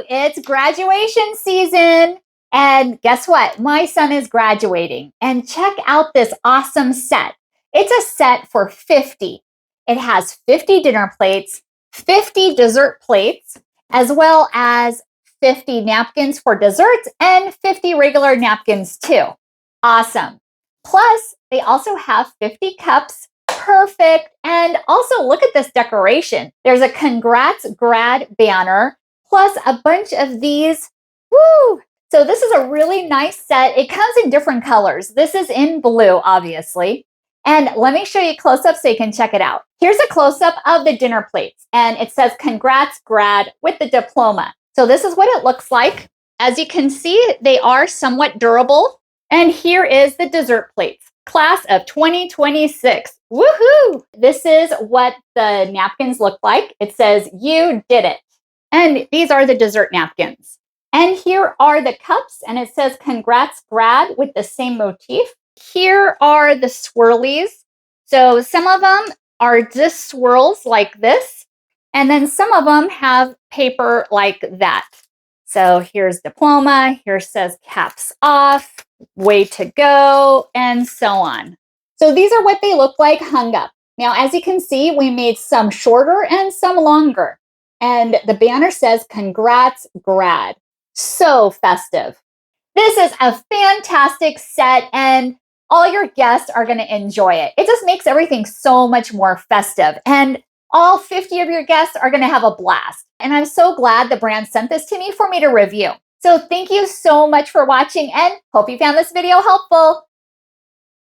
it's graduation season. And guess what? My son is graduating. And check out this awesome set. It's a set for 50. It has 50 dinner plates, 50 dessert plates, as well as 50 napkins for desserts and 50 regular napkins too. Awesome. Plus, they also have 50 cups. Perfect. And also look at this decoration. There's a Congrats Grad banner, plus a bunch of these. Woo! So this is a really nice set. It comes in different colors. This is in blue, obviously. And let me show you close up so you can check it out. Here's a close up of the dinner plates. And it says Congrats Grad with the diploma. So this is what it looks like. As you can see, they are somewhat durable. And here is the dessert plates. Class of 2026. Woohoo! This is what the napkins look like. It says, you did it. And these are the dessert napkins. And here are the cups, and it says Congrats Grad with the same motif. Here are the swirlies. So some of them are just swirls like this, and then some of them have paper like that. So here's diploma, here says caps off, way to go, and so on. So these are what they look like hung up. Now, as you can see, we made some shorter and some longer. And the banner says Congrats Grad. So festive. This is a fantastic set, and all your guests are going to enjoy it. It just makes everything so much more festive, and all 50 of your guests are going to have a blast. And I'm so glad the brand sent this to me for me to review. So thank you so much for watching, and hope you found this video helpful.